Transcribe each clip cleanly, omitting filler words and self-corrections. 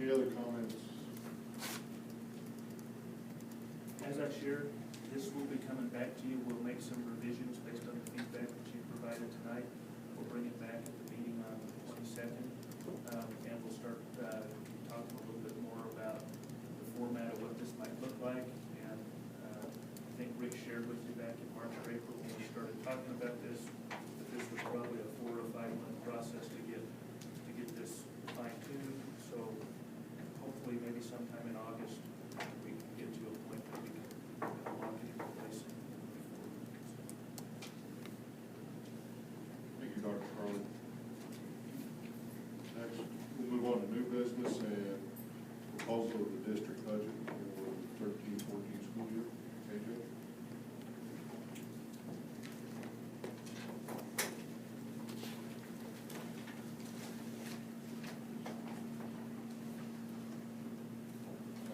Any other comments? As I shared, this will be coming back to you. We'll make some revisions based on the feedback that you provided tonight. We'll bring it back at the meeting on the 22nd, and we'll start talking a little bit more about the format of what this might look like. And I think Rick shared with you back in March or April when we started talking about this, that this was probably a 4 or 5 month process to get this fine-tuned. So hopefully maybe sometime in August we can get to a point that we can lock it in place. Thank you, Dr. Carlin. Next, we'll move on to new business and proposal of the district budget for the 13-14 school year. AJ?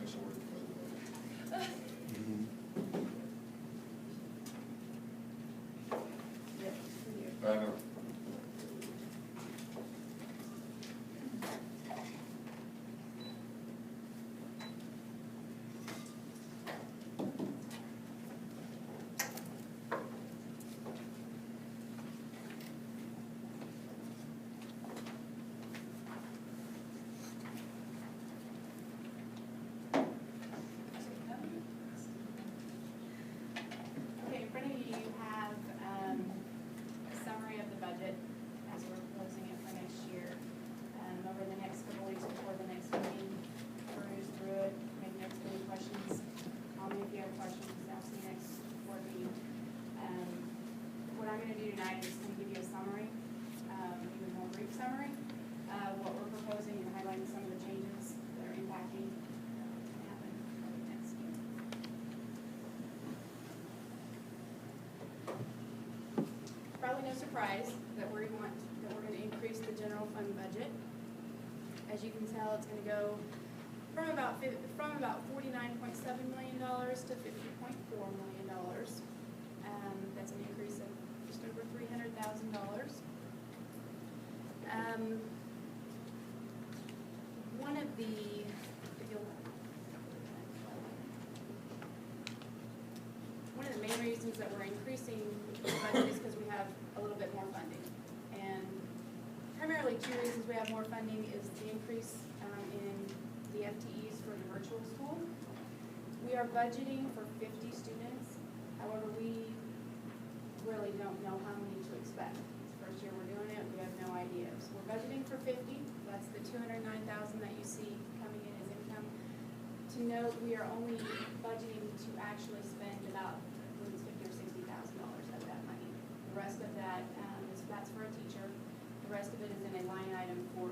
Nice work, by the way. I know. Okay, in front of you, you have a summary of the budget as we're proposing it for next year. Over the next couple weeks before the next meeting, peruse through it, maybe next any questions. Call me if you have questions, ask me next board meeting. What I'm going to do tonight is going to give you a summary, even more brief summary of what we're proposing and highlighting some of the changes that are impacting happen over the next year. Probably no surprise that we're going to increase the general fund budget. As you can tell, it's going to go from about $49.7 million to $50.4 million. That's an increase of just over $300,000. One of the, one of the main reasons that we're increasing the budget is because we have a little bit more funding. And primarily 2 reasons we have more funding is the increase in the FTEs for the virtual school. We are budgeting for 50 students. However, we really don't know how many to expect. It's the first year we're doing it, we have no idea. So we're budgeting for 50. That's the $209,000 that you see coming in as income. To note, we are only budgeting to actually spend about $50,000 or $60,000 of that money. The rest of that that's for a teacher. The rest of it is in a line item for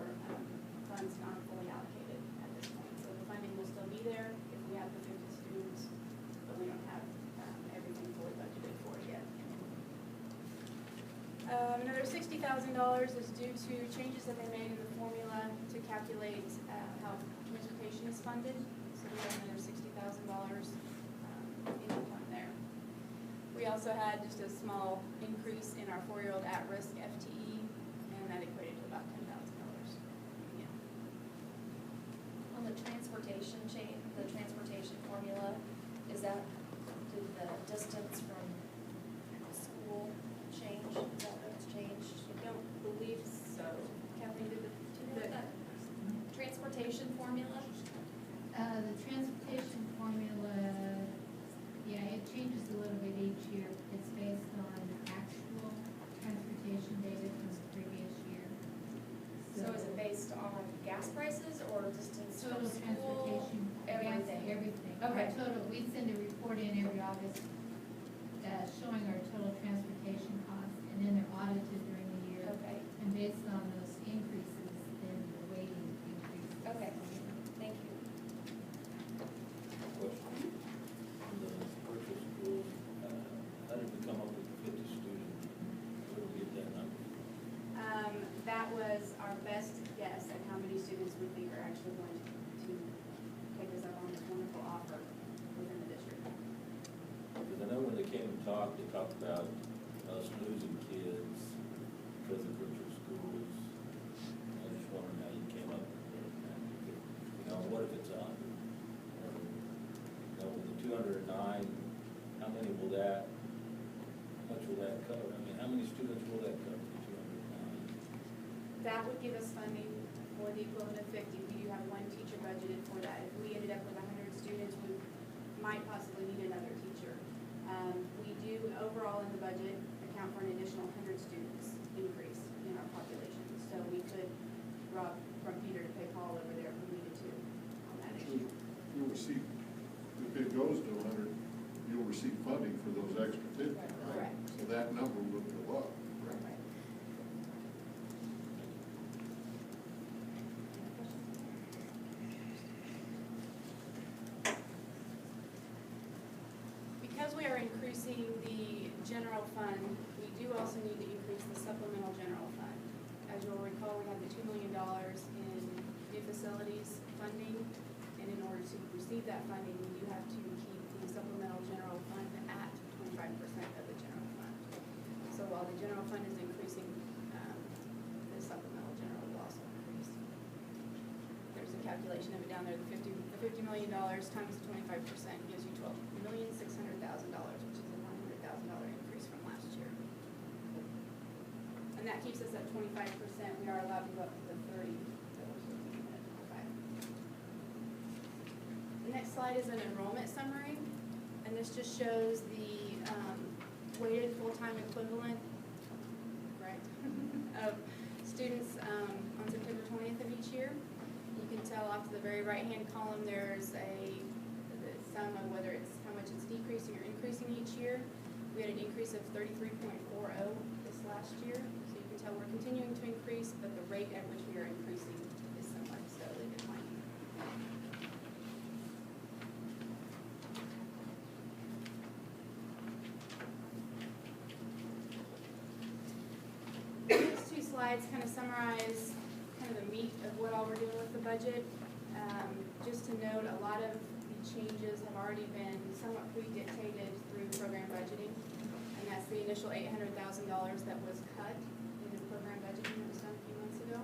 funds not fully allocated at this point. So the funding will still be there if we have the 50 students, but we don't have everything fully budgeted for it yet. Another $60,000 is due to changes that they made in the formula to calculate how transportation is funded. So we have another $60,000 in the fund there. We also had just a small increase in our 4-year-old at-risk FTE, and that equated to about $10,000. Yeah. On the transportation chain, the transportation formula, did the distance from school change? Is that what's changed? I don't believe so. Kathleen, did the Transportation formula? The transportation formula, yeah, it changes a little bit each year. It's based on actual transportation data from the previous year. So is it based on gas prices or distance from Total school? transportation, Everything? everything. Okay. Our total, we send a report in every August showing our total transportation costs, and then they're audited during the year. Okay, And based on those increases, then the weighting increases. okay, thank you. Question. The virtual school, how did we come up with 50 students? Where did we get that number? that was our best guess at how many students we think are actually going to take us up on this wonderful offer within the district. Because I know when they came and talked, they talked about us losing kids because of virtual schools. I was just wondering how you came up with that. You know, 209, how many will that, how much will that cover? I mean, how many students will that cover, 209? That would give us funding for the equivalent of 50. We do have one teacher budgeted for that. If we ended up with 100 students, we might possibly need another teacher. We do overall in the budget account for an additional 100 students increase in our population. So we could rob from Peter to pay Paul over there if we needed to on that issue. You'll receive, if it goes to 100, you'll receive funding for those extra 50, right? Correct. So that number will go up. Right. Because we are increasing the general fund, we do also need to increase the supplemental general fund. As you'll recall, we have the $2 million in new facilities funding, and in order to receive that funding, we do have to keep the supplemental general fund at 25% of the general fund. So while the general fund is increasing, the supplemental general will also increase. There's a calculation of it down there, the $50 million times the 25% gives you $12,600,000, which is a $100,000 increase from last year. And that keeps us at 25%. We are allowed to go up to the 30, so we're still keeping it at 25. The next slide is an enrollment summary, and this just shows the weighted full-time equivalent, right, of students on September 20th of each year. You can tell off to the very right-hand column there's the sum of whether it's how much it's decreasing or increasing each year. We had an increase of 33.40 this last year, so you can tell we're continuing to increase, but the rate at which we are increasing is somewhat steadily declining. These two slides kind of summarize kind of the meat of what all we're doing with the budget. Just to note, a lot of the changes have already been somewhat pre-dictated through program budgeting, and that's the initial $800,000 that was cut in the program budgeting that was done a few months ago.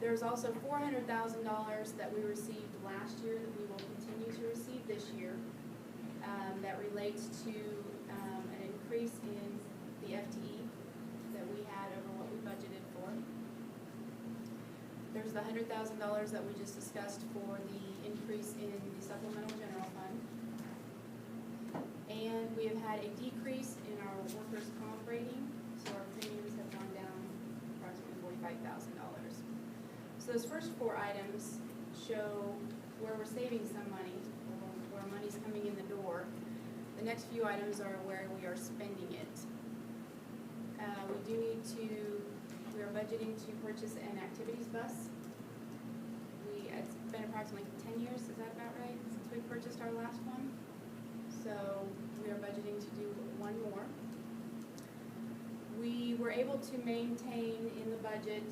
There's also $400,000 that we received last year that we will continue to receive this year that relates to an increase in the FTE that we had over what we budgeted for. There's the $100,000 that we just discussed for the increase in the supplemental general fund. And we have had a decrease in our workers' comp rating, so our premiums have gone down approximately $45,000. So those first four items show where we're saving some money, or where money's coming in the door. The next few items are where we are spending it. We are budgeting to purchase an activities bus. It's been approximately 10 years, is that about right, since we purchased our last one? So we are budgeting to do one more. We were able to maintain in the budget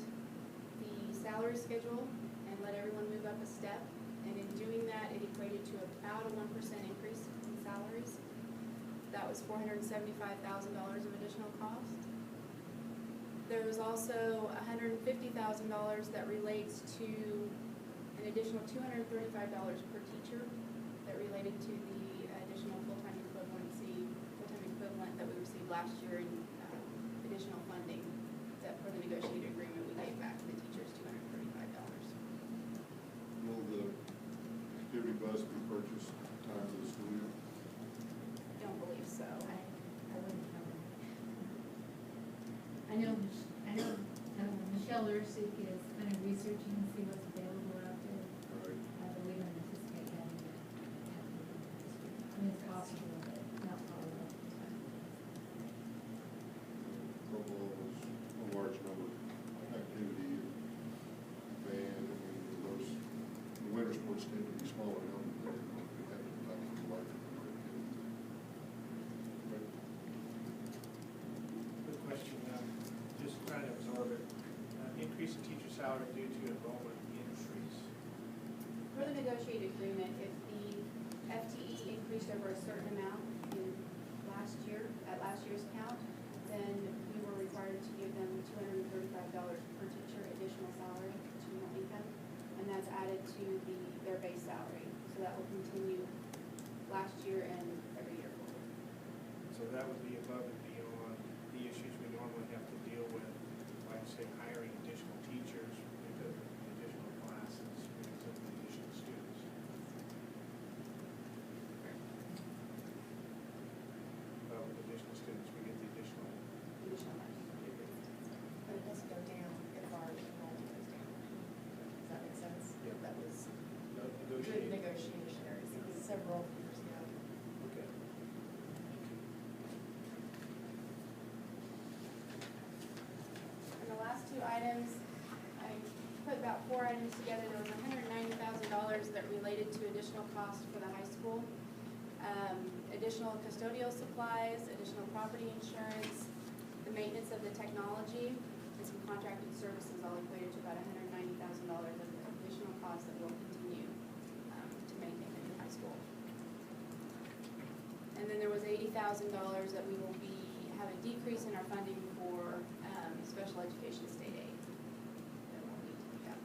the salary schedule and let everyone move up a step. And in doing that, it equated to about a 1% increase in salaries. That was $475,000 of additional cost. There was also $150,000 that relates to an additional $235 per teacher that related to the additional full-time equivalent that we received last year in additional funding that for the negotiated agreement we gave back to the teachers, $235. Will the activity bus be purchased time of the school year? Don't believe so. I wouldn't know. I know Michelle Ursik is kind of researching to see what's available out there, All right. but we don't anticipate having it. I mean, it's possible, but not probable. Football is a large number of activity, band, and those, the winter sports tend to be smaller numbers, but we have to talk to a larger number of activities. Good question, just trying to absorb it. Increase in teacher salary due to enrollment increase. For the negotiated agreement, if the FTE increased over a certain amount in last year, at last year's count, then we were required to give them $235 per teacher additional salary to income, and that's added to their base salary. So that will continue continue last year and every year forward. So that would be above and beyond the issues we normally have to deal with, like say hiring additional teachers because of the additional classes, because of the additional students. Well, with additional students, we get the additional. Additional money. But it doesn't go down if our enrollment goes down. Does that make sense? Yeah. That was good Negotiate. negotiation, several years ago. Okay. And the last two items, I put about 4 items together. There was $190,000 that related to additional costs for the high school. Additional custodial supplies, additional property insurance, the maintenance of the technology, and some contracted services all equated to about $190,000 of additional costs that will continue to maintain the new high school. And then there was $80,000 that we will have a decrease in our funding for special education state aid that we'll need to pick up.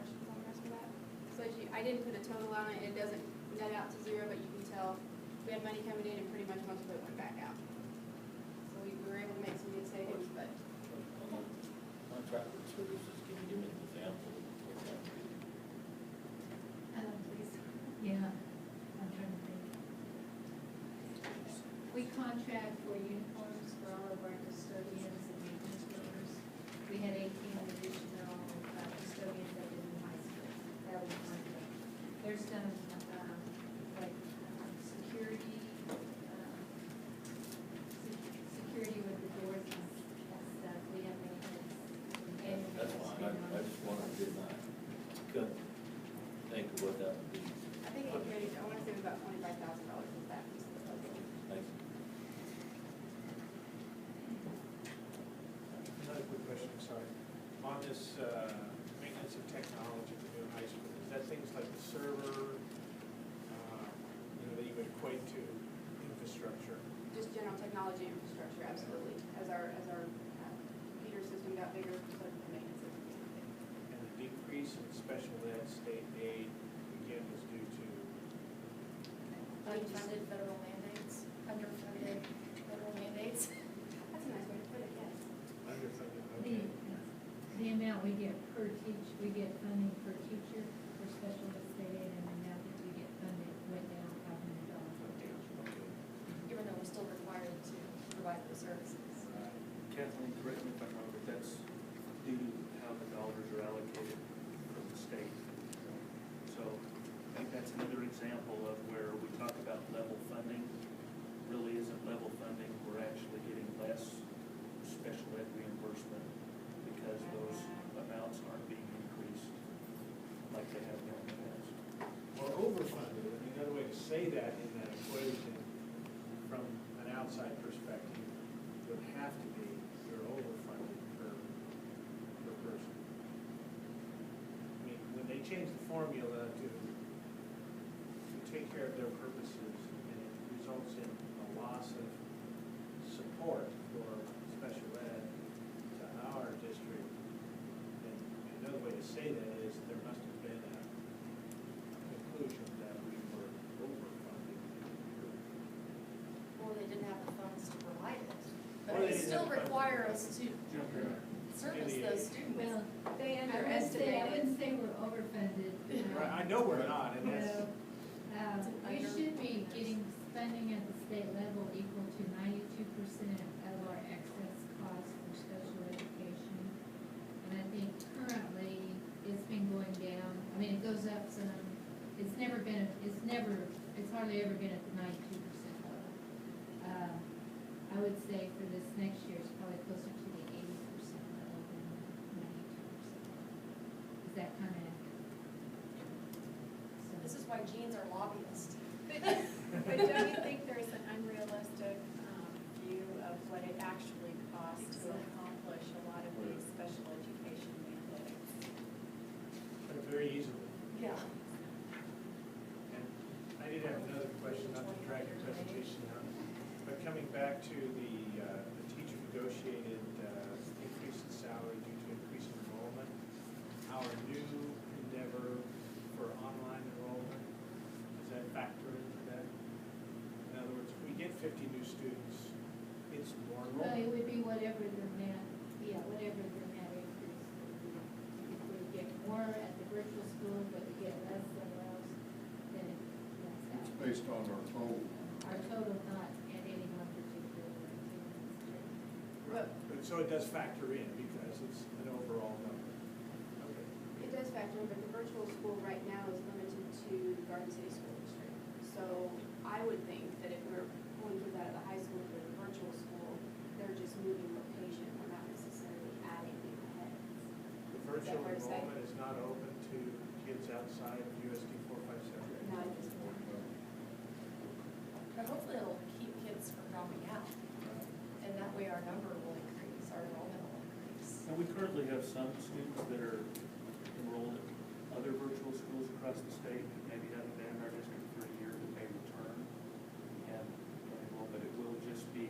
Questions on the rest of that? So I didn't put a total on it, it doesn't net out to zero, but you can tell we had money coming in and pretty much most of it went back out. So we were able to make some good savings, but On the contracted services, can you give me an example of what that would be? Please. Yeah, I'm trying to think. We contract for uniforms for all of our custodians and maintenance workers. We had 18 additional custodians that did in high school. That was one thing. There's some, security, security with the doors and stuff. We have maintenance. And That's fine, I just wanted to, couldn't think of what that would be. I think it created, I want to say it was about $25,000 with that piece of the puzzle. Thanks. Another quick question, sorry. On this maintenance of technology at the new high school, is that things like the server, that you would equate to infrastructure? Just general technology infrastructure, absolutely. As our computer system got bigger, so the maintenance is big. And the decrease in special ed state aid, again, was due to, Unfunded federal mandates, underfunded federal mandates. That's a nice way to put it, yes. underfunded, The, okay. the amount we get per we get funding per teacher for special ed state aid, and the amount that we get funded went down $500 per teacher. Even though we're still required to provide those services. Kathleen, correct me if I'm wrong, but that's due to how the dollars are allocated from the state. So I think that's another example of where we talk about level funding, really isn't level funding, we're actually getting less special ed reimbursement because those amounts aren't being increased like they have been in the past. Or overfunded, I mean, another way to say that in that equation, from an outside perspective, would have to be you're overfunded per person. I mean, when they change the formula to take care of their purposes, and it results in a loss of support for special ed to our district, then another way to say that is there must have been a conclusion that we were overfunded. Or they didn't have the funds to provide it. Or But they they didn't still have the funds. require us to service Maybe those students. Well, They I underestimated. wouldn't say we're overfunded. Right, I know we're not, and that's, We should be getting funding at the state level equal to 92% of our excess costs for special education. And I think currently it's been going down, I mean, it goes up some, it's hardly ever been at the 92% level. I would say for this next year, it's probably closer to the 80% level than 92%. Is that kind of accurate? This is why Gene's our lobbyist. But don't you think there's an unrealistic view of what it actually costs to accomplish a lot of these special education mandates? very easily. Yeah. And I did have another question, not to drag your presentation out, but coming back to the teacher negotiated increase in salary due to increased enrollment, our new endeavor for factor into that? In other words, if we get 50 new students, it's more Well, it enrollment. would be whatever the net, yeah, whatever the net increase would be. If we get more at the virtual school, but we get less somewhere else, then that's It's out. based on our total. Our total not at any one particular attendance. But But so it does factor in because it's an overall number. Okay. it does factor in, but the virtual school right now is limited to Garden City School District. So I would think that if we're pulling kids out of the high school to the virtual school, they're just moving location, we're not necessarily adding new heads. The Is that virtual fair to say? enrollment is not open to kids outside of USD-457. Not at this point. But hopefully it'll keep kids from dropping out, and that way our number will increase, our enrollment will increase. And we currently have some students that are enrolled at other virtual schools across the state, that maybe haven't been in our district for a year, that may return and enroll, but it will just be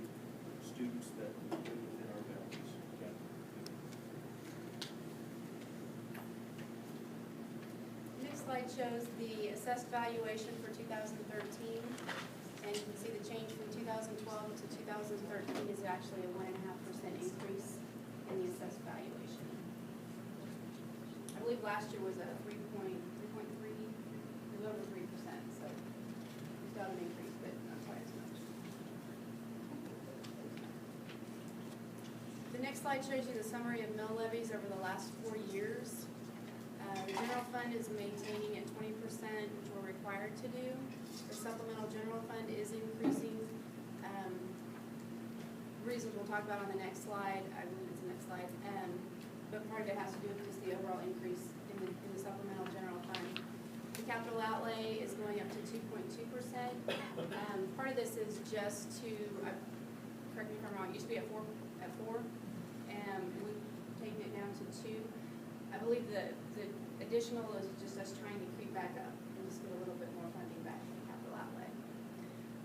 students that live within our boundaries. Okay. Next slide shows the assessed valuation for 2013. And you can see the change from 2012 to 2013 is actually a 1.5% increase in the assessed valuation. I believe last year was a 3.3, it was over 3%, so we still have an increase, but not quite as much. The next slide shows you the summary of mill levies over the last 4 years. The general fund is maintaining at 20%, which we're required to do. The supplemental general fund is increasing. Reasons we'll talk about on the next slide, I believe it's the next slide. But part of it has to do with just the overall increase in the supplemental general fund. The capital outlay is going up to 2.2%. Part of this is just to, correct me if I'm wrong, it used to be at four, and we've taken it down to 2. I believe the additional is just us trying to creep back up and just get a little bit more funding back from the capital outlay.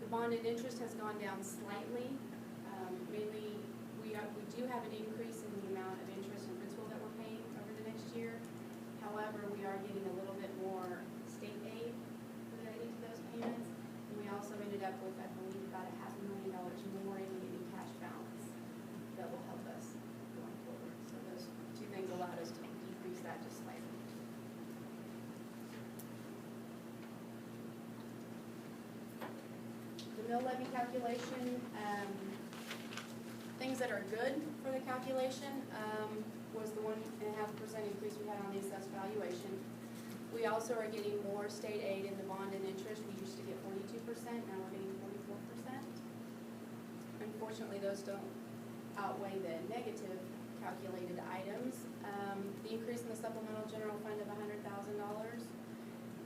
The bonded interest has gone down slightly. Mainly, we do have an increase in the amount of interest and principal that we're paying over the next year. However, we are getting a little bit more state aid related to those payments. And we also ended up with, I believe, about $500,000 more in the cash balance that will help us going forward. So those two things allowed us to decrease that just slightly. The mill levy calculation, things that are good for the calculation was the 1.5% increase we had on the assessed valuation. We also are getting more state aid in the bond and interest. We used to get 42%, now we're getting 44%. Unfortunately, those don't outweigh the negative calculated items. The increase in the supplemental general fund of $100,000,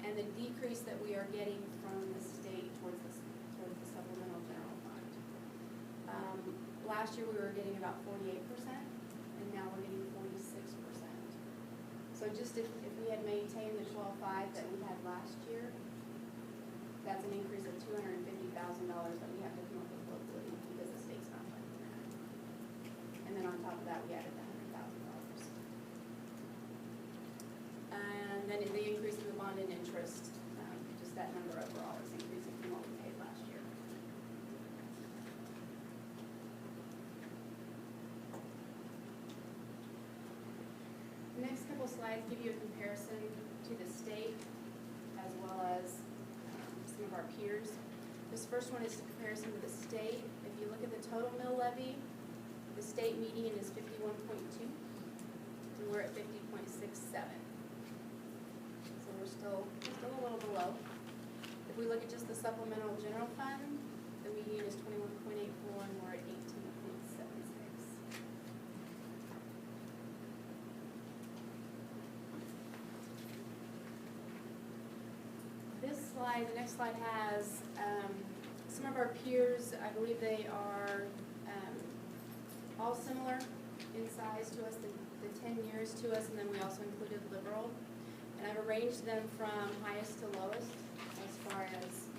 and the decrease that we are getting from the state towards the supplemental general fund. Last year, we were getting about 48%, and now we're getting 46%. So just if we had maintained the 12.5 that we had last year, that's an increase of $250,000 that we have to come up with locally because the state's not funding that. And then on top of that, we added the $100,000. And then the increase in the bond and interest, just that number overall is increasing from what we paid last year. The next couple slides give you a comparison to the state as well as some of our peers. This first one is a comparison to the state. If you look at the total mill levy, the state median is 51.2, and we're at 50.67. So we're still a little below. If we look at just the supplemental general fund, the median is 21.84, and we're at 18.76. This slide, the next slide has some of our peers. I believe they are all similar in size to us, the 10 years to us, and then we also included liberal. And I've arranged them from highest to lowest as far as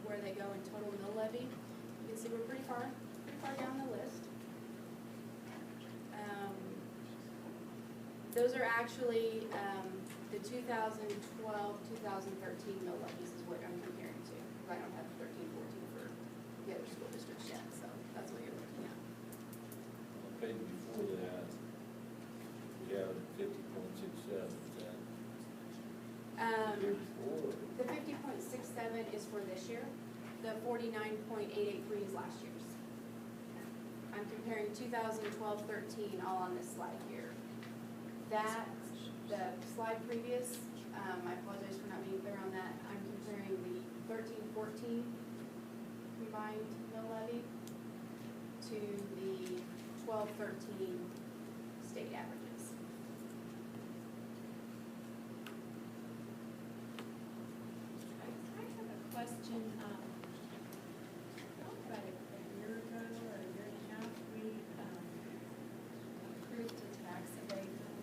where they go in total mill levy. You can see we're pretty far down the list. Those are actually, the 2012, 2013 mill levies is what I'm comparing to. I don't have 13, 14 for the other school districts yet, so that's what you're looking at. Paid before that, we have 50.67, is that the year before? The 50.67 is for this year. The 49.883 is last year's. I'm comparing 2012-13 all on this slide here. That, the slide previous, I apologize for not being clear on that. I'm comparing the 13-14 combined mill levy to the 12-13 state averages. I have a question, about a year ago or a year and a half, we, approved a tax abatement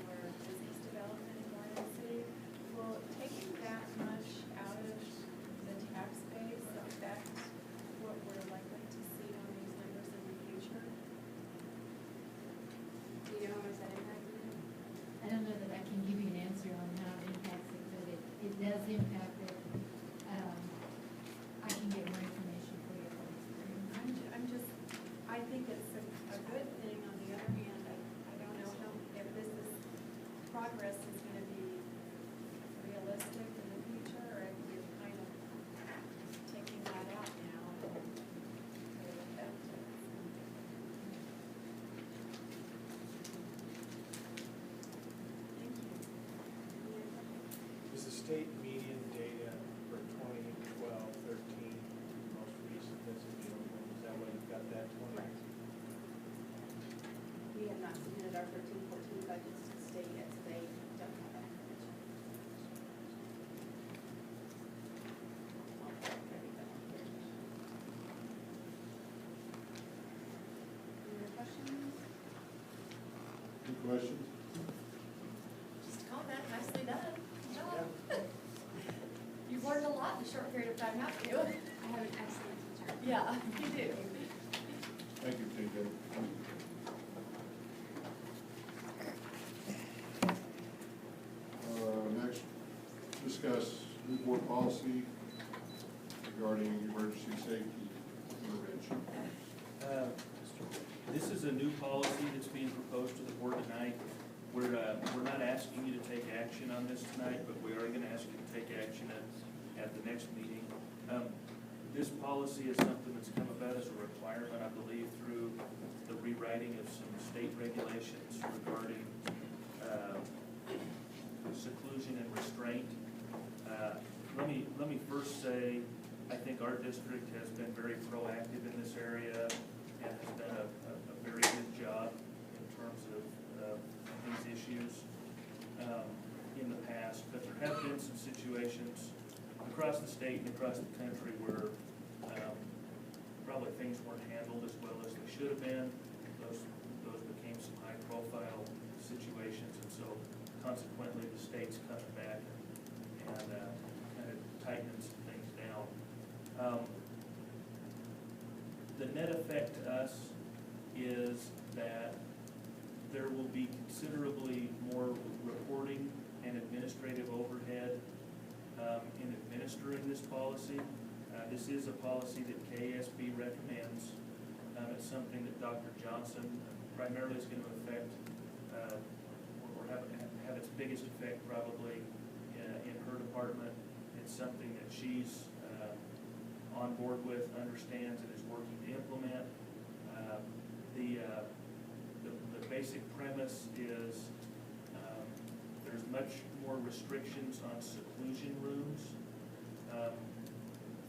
for business development in Garden City. Will taking that much out of the tax base affect what we're likely to see on these numbers in the future? Do you know how much that impacted you? I don't know that I can give you an answer on how it impacts it, but it does impact it. I can get more information for you. I'm just, I think it's a good thing. On the other hand, I don't know how, if this is, progress is gonna be realistic in the future, or if you're kind of taking that out now and it'll affect it. Thank you. Is the state median data for 2012-13 most recent that's available? Is that why you've got that 20? Right. We have not submitted our 13-14 budgets to the state yet, so they don't have that information. Any other questions? Any questions? Just a comment, nicely done. Good job. You've learned a lot in a short period of time, haven't you? I have an excellent teacher. Yeah, you do. Thank you, TJ. Next, discuss new board policy regarding emergency safety intervention. This is a new policy that's being proposed to the board tonight. We're not asking you to take action on this tonight, but we are gonna ask you to take action at the next meeting. This policy is something that's come about as a requirement, I believe, through the rewriting of some state regulations regarding seclusion and restraint. Let me first say, I think our district has been very proactive in this area and has done a very good job in terms of these issues in the past. But there have been some situations across the state and across the country where probably things weren't handled as well as they should have been. Those became some high-profile situations, and so consequently, the state's coming back and kind of tightening some things down. The net effect to us is that there will be considerably more reporting and administrative overhead in administering this policy. This is a policy that KSB recommends. It's something that Dr. Johnson primarily is going to affect, or have its biggest effect probably in her department. It's something that she's on board with, understands, and is working to implement. The basic premise is there's much more restrictions on seclusion rooms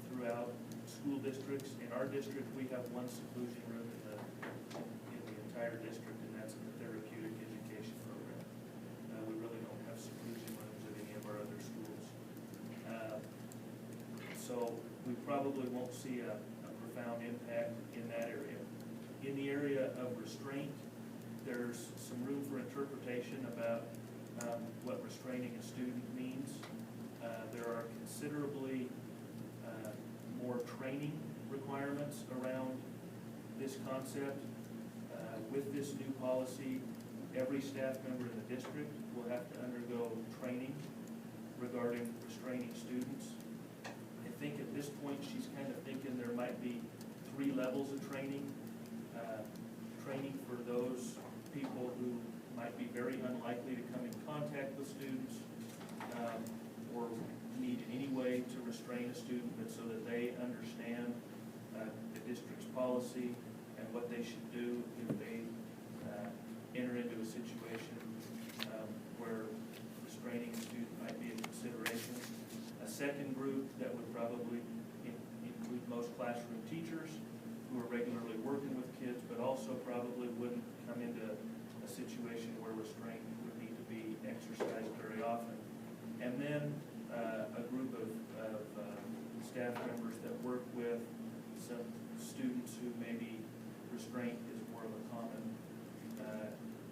throughout school districts. In our district, we have one seclusion room in the entire district, and that's in the therapeutic education program. We really don't have seclusion rooms at any of our other schools. So we probably won't see a profound impact in that area. In the area of restraint, there's some room for interpretation about what restraining a student means. There are considerably more training requirements around this concept. With this new policy, every staff member in the district will have to undergo training regarding restraining students. I think at this point, she's kind of thinking there might be 3 levels of training. Training for those people who might be very unlikely to come in contact with students, or need any way to restrain a student, but so that they understand the district's policy and what they should do if they enter into a situation where restraining a student might be a consideration. A second group that would probably include most classroom teachers who are regularly working with kids, but also probably wouldn't come into a situation where restraint would need to be exercised very often. And then a group of staff members that work with some students who maybe restraint is more of a common,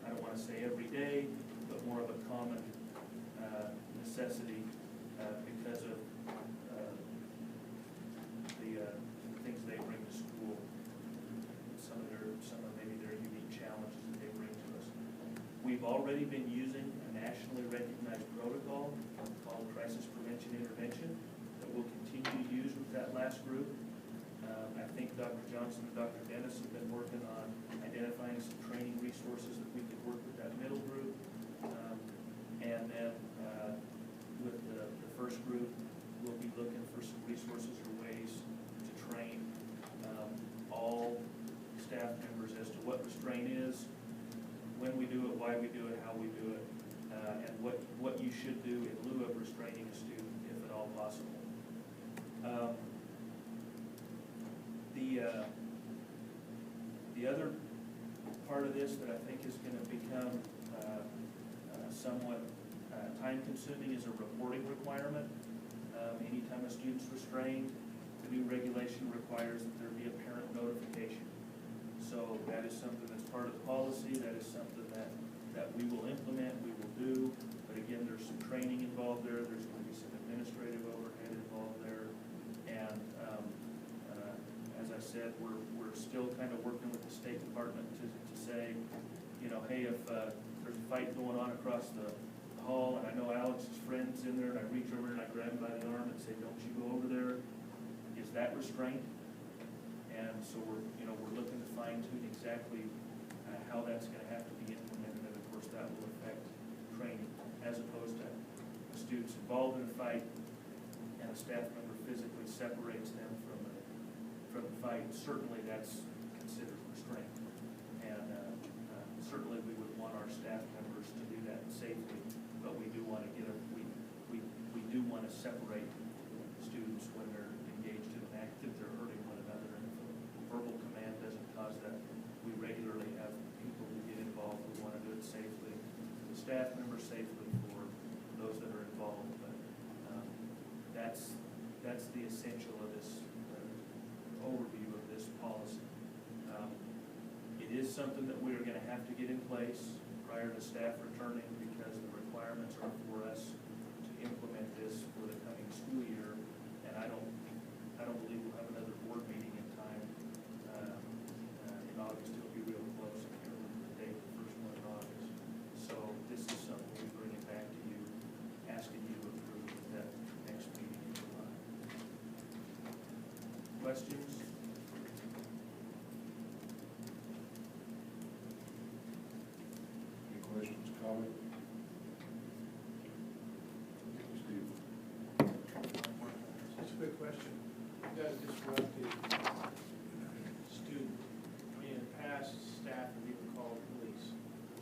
I don't want to say every day, but more of a common necessity because of the things they bring to school, some of maybe their unique challenges that they bring to us. We've already been using a nationally recognized protocol called Crisis Prevention Intervention that we'll continue to use with that last group. I think Dr. Johnson and Dr. Dennis have been working on identifying some training resources that we could work with that middle group. And then with the first group, we'll be looking for some resources or ways to train all staff members as to what restraint is, when we do it, why we do it, how we do it, and what you should do in lieu of restraining a student, if at all possible. The other part of this that I think is going to become somewhat time-consuming is a reporting requirement. Anytime a student's restrained, the new regulation requires that there be a parent notification. So that is something that's part of the policy. That is something that we will implement, we will do. But again, there's some training involved there. There's going to be some administrative overhead involved there. And as I said, we're still kind of working with the State Department to say, you know, hey, if there's a fight going on across the hall, and I know Alex's friend's in there, and I reach over and I grab him by the arm and say, don't you go over there. Is that restraint? And so we're looking to fine tune exactly how that's going to have to be implemented, and of course that will affect training, as opposed to a student's involved in a fight and a staff member physically separates them from the fight. Certainly that's considered restraint, and certainly we would want our staff members to do that safely, but we do want to we do want to separate students when they're engaged in an act, if they're hurting one another, and if a verbal command doesn't cause that. We regularly have people who get involved who want to do it safely, for the staff members, safely for those that are involved. But that's the essential of this overview of this policy. It is something that we are going to have to get in place prior to staff returning, because the requirements are for us to implement this for the coming school year, and I don't believe we'll have another board meeting in time in August. It'll be real close. I can't remember the date, the first one in August. So this is something we bring it back to you, asking you to approve at that next meeting in July. Questions? Any questions, comments? Steve? Just a quick question. You got a disrupted student. I mean, in the past, staff have even called police.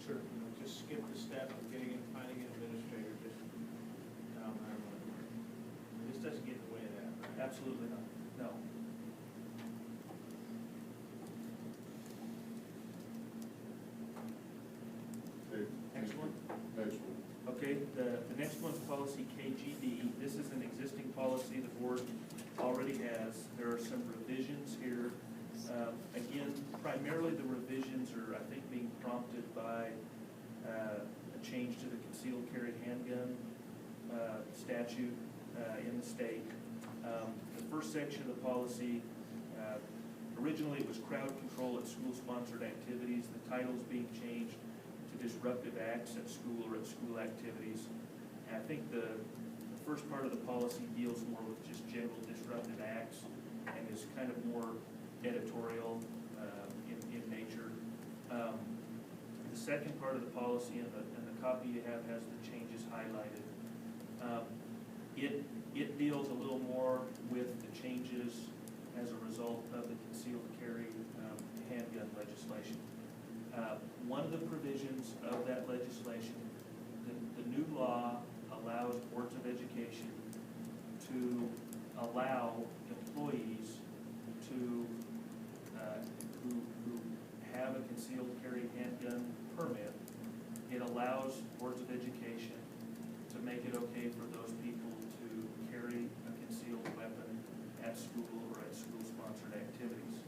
Sure. You know, just skip the step of getting and finding an administrator, just dial 911. This doesn't get in the way of that, right? Absolutely not. No. Okay. Next one. Next one. Okay, the next one's policy KGD. This is an existing policy the board already has. There are some revisions here. Again, primarily the revisions are, I think, being prompted by a change to the concealed carry handgun statute in the state. The first section of the policy, originally it was crowd control at school-sponsored activities. The title's being changed to disruptive acts at school or at school activities. And I think the first part of the policy deals more with just general disruptive acts and is kind of more editorial in nature. The second part of the policy and the copy you have has the changes highlighted. It deals a little more with the changes as a result of the concealed carry handgun legislation. One of the provisions of that legislation, the new law allows boards of education to allow employees to who have a concealed carry handgun permit. It allows boards of education to make it okay for those people to carry a concealed weapon at school or at school-sponsored activities.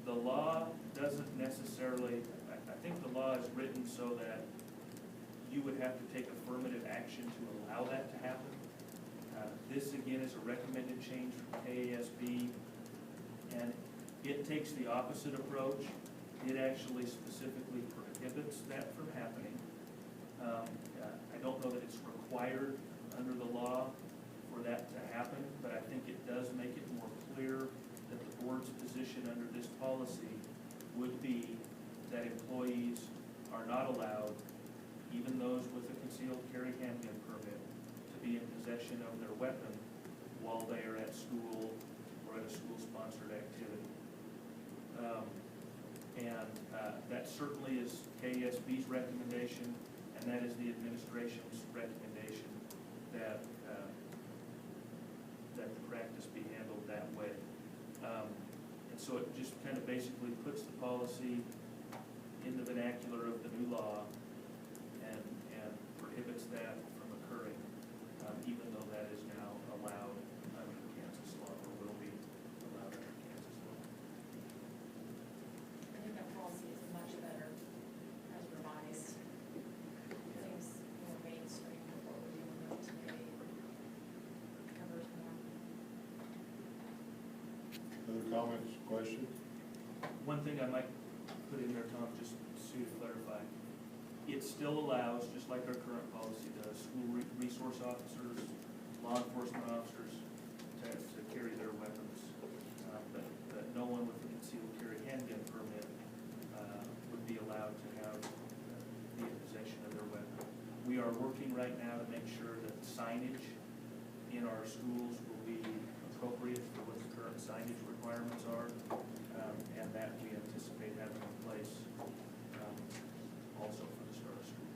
The law doesn't necessarily, I think the law is written so that you would have to take affirmative action to allow that to happen. This again is a recommended change from KASB, and it takes the opposite approach. It actually specifically prohibits that from happening. I don't know that it's required under the law for that to happen, but I think it does make it more clear that the board's position under this policy would be that employees are not allowed, even those with a concealed carry handgun permit, to be in possession of their weapon while they are at school or at a school-sponsored activity. That certainly is KSB's recommendation, and that is the administration's recommendation that that the practice be handled that way. And so it just kind of basically puts the policy in the vernacular of the new law and prohibits that from occurring, even though that is now allowed under Kansas law, or will be allowed under Kansas law. I think that policy is much better as revised. Seems more mainstream with what we're dealing with today. Covers more. Other comments, questions? One thing I might put in there, Tom, just to clarify, it still allows, just like our current policy does, school resource officers, law enforcement officers to carry their weapons, but no one with a concealed carry handgun permit would be allowed to have be in possession of their weapon. We are working right now to make sure that signage in our schools will be appropriate for what the current signage requirements are, and that we anticipate having in place also for the start of school.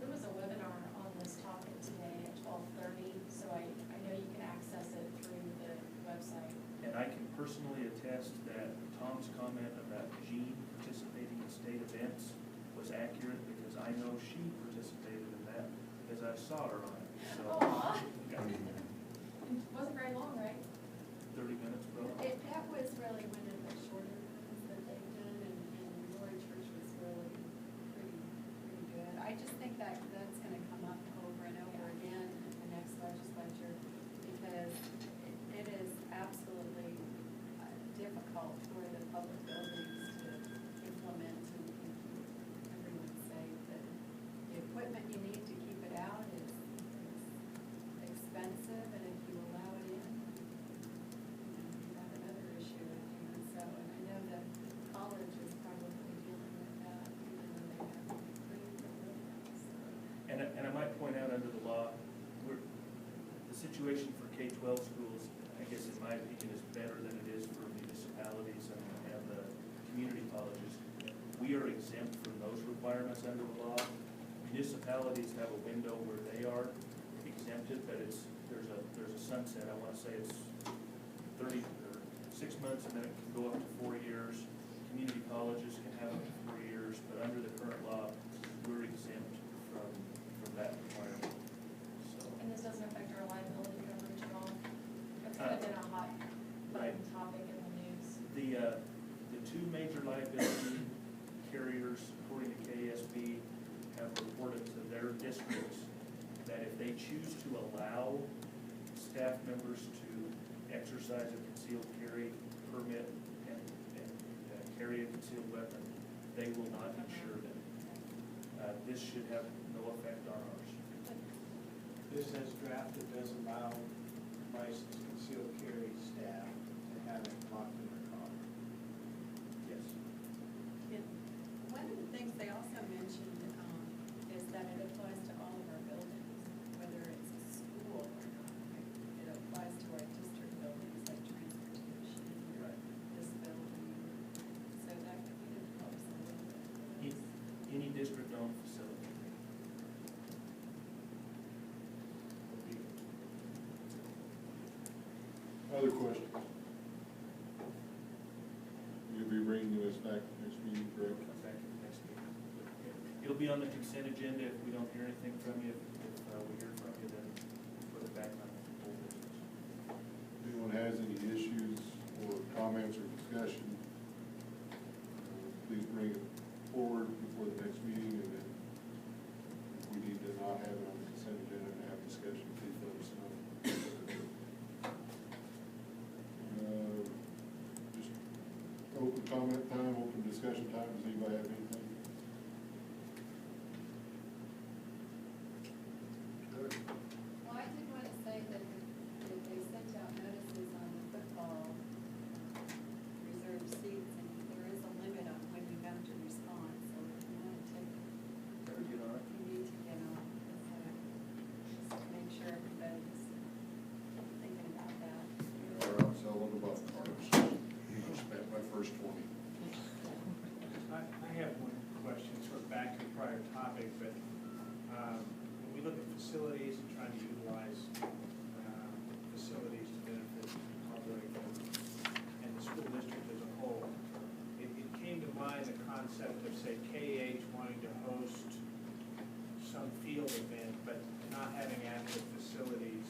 There was a webinar on this topic today at 12:30, so I know you can access it through the website. And I can personally attest that Tom's comment about Jean participating in state events was accurate, because I know she participated in that because I saw her on it. So, Aw. yeah, It wasn't very long, right? 30 minutes, bro. That was really one of the shorter ones that they've done, and Lori Church was really pretty good. I just think that that's gonna come up over and over again in the next legislature, because it is absolutely difficult for the public buildings to implement and keep everyone safe. But the equipment you need to keep it out is expensive, and if you allow it in, you have another issue at hand. So, and I know that college is probably dealing with that, even though they have approved the programs. And I might point out under the law, the situation for K-12 schools, I guess in my opinion, is better than it is for municipalities and the community colleges. We are exempt from those requirements under the law. Municipalities have a window where they are exempted, but there's a sunset. I want to say it's 6 months, and then it can go up to 4 years. Community colleges can have up to 4 years, but under the current law, we're exempt from that requirement. So, And this doesn't affect our liability coverage at all? That's kind of been a hot right. button topic in the news. The two major liability carriers, according to KSB, have reported to their districts that if they choose to allow staff members to exercise a concealed carry permit and carry a concealed weapon, they will not insure them. This should have no effect on ours. This as drafted does allow licensed concealed carry staff to have it locked in their car. Yes. One of the things they also mentioned is that it applies to all of our buildings, whether it's a school or not. It applies to our district buildings like transportation, Right. this building. So that kind of helps a little bit. Any district-owned facility. Other questions? You'll be bringing this back next meeting, correct? Come back to the next meeting. It'll be on the consent agenda. If we don't hear anything from you, if we hear from you, then put it back on the full business. If anyone has any issues or comments or discussion, please bring it forward before the next meeting, and then if we need to not have it on the consent agenda and have discussion, please let us know. Just open comment time, open discussion time. Does anybody have anything? Good. Well, I did want to say that they sent out notices on the football Reserved seats, and there is a limit on when you have to respond, so if you want to take, Better get on it. you need to get on. Just to make sure everybody's thinking about that. Or I'm selling the buff cards. I spent my first 20. I have one question, sort of back to the prior topic, but when we look at facilities and trying to utilize facilities to benefit the public and the school district as a whole, it came to mind the concept of, say, KH wanting to host some field event, but not having adequate facilities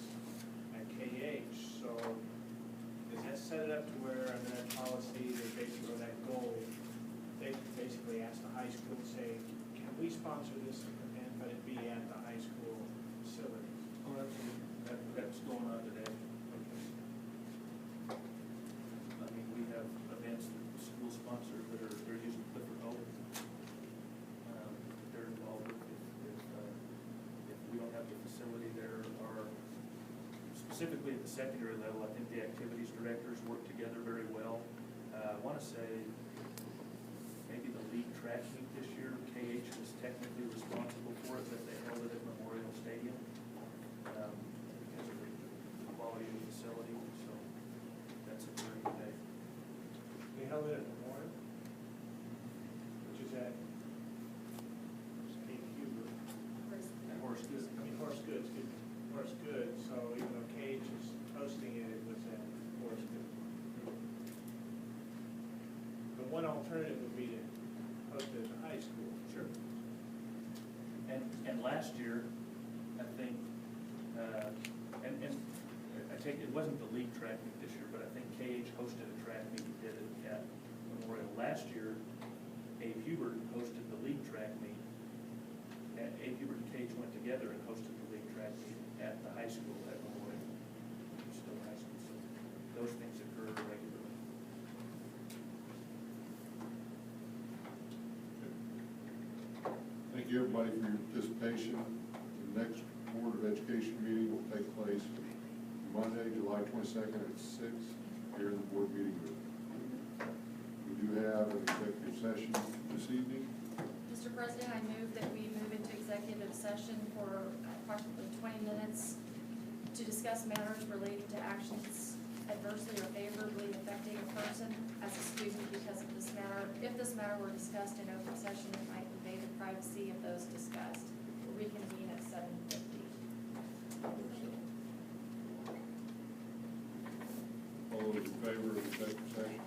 at KH. So does that set it up to where under that policy, they basically, or that goal, they basically ask the high school, say, can we sponsor this event, but it be at the high school facilities? Oh, that's going on today. I mean, we have events that the school sponsors that they're using Clifford Hope. They're involved with, if we don't have the facility there, or specifically at the secondary level, I think the activities directors work together very well. I want to say maybe the league track meet this year, KH was technically responsible for it, but they held it at Memorial Stadium because of the quality of the facility, so that's a very good day. They held it at Memorial, which is at Cape Huber. And Horace Good. I mean, Horace Good, Horace Good, so even though KH is hosting it, it was at Horace Good. But one alternative would be to host it at the high school. Sure. And last year, I think, and I take it wasn't the league track meet this year, but I think KH hosted a track meet and did it at Memorial. Last year, Abe Hubert hosted the league track meet. And Abe Hubert and KH went together and hosted the league track meet at the high school at Memorial. Still high school, so those things occur regularly. Thank you, everybody, for your participation. The next Board of Education meeting will take place Monday, July 22nd at 6 here in the board meeting room. We do have an executive session this evening. Mr. President, I move that we move into executive session for approximately 20 minutes to discuss matters relating to actions adversely or favorably affecting a person as a student because of this matter. If this matter were discussed in open session, it might invade the privacy of those discussed. We'll reconvene at 7:50. All those in favor of executive session?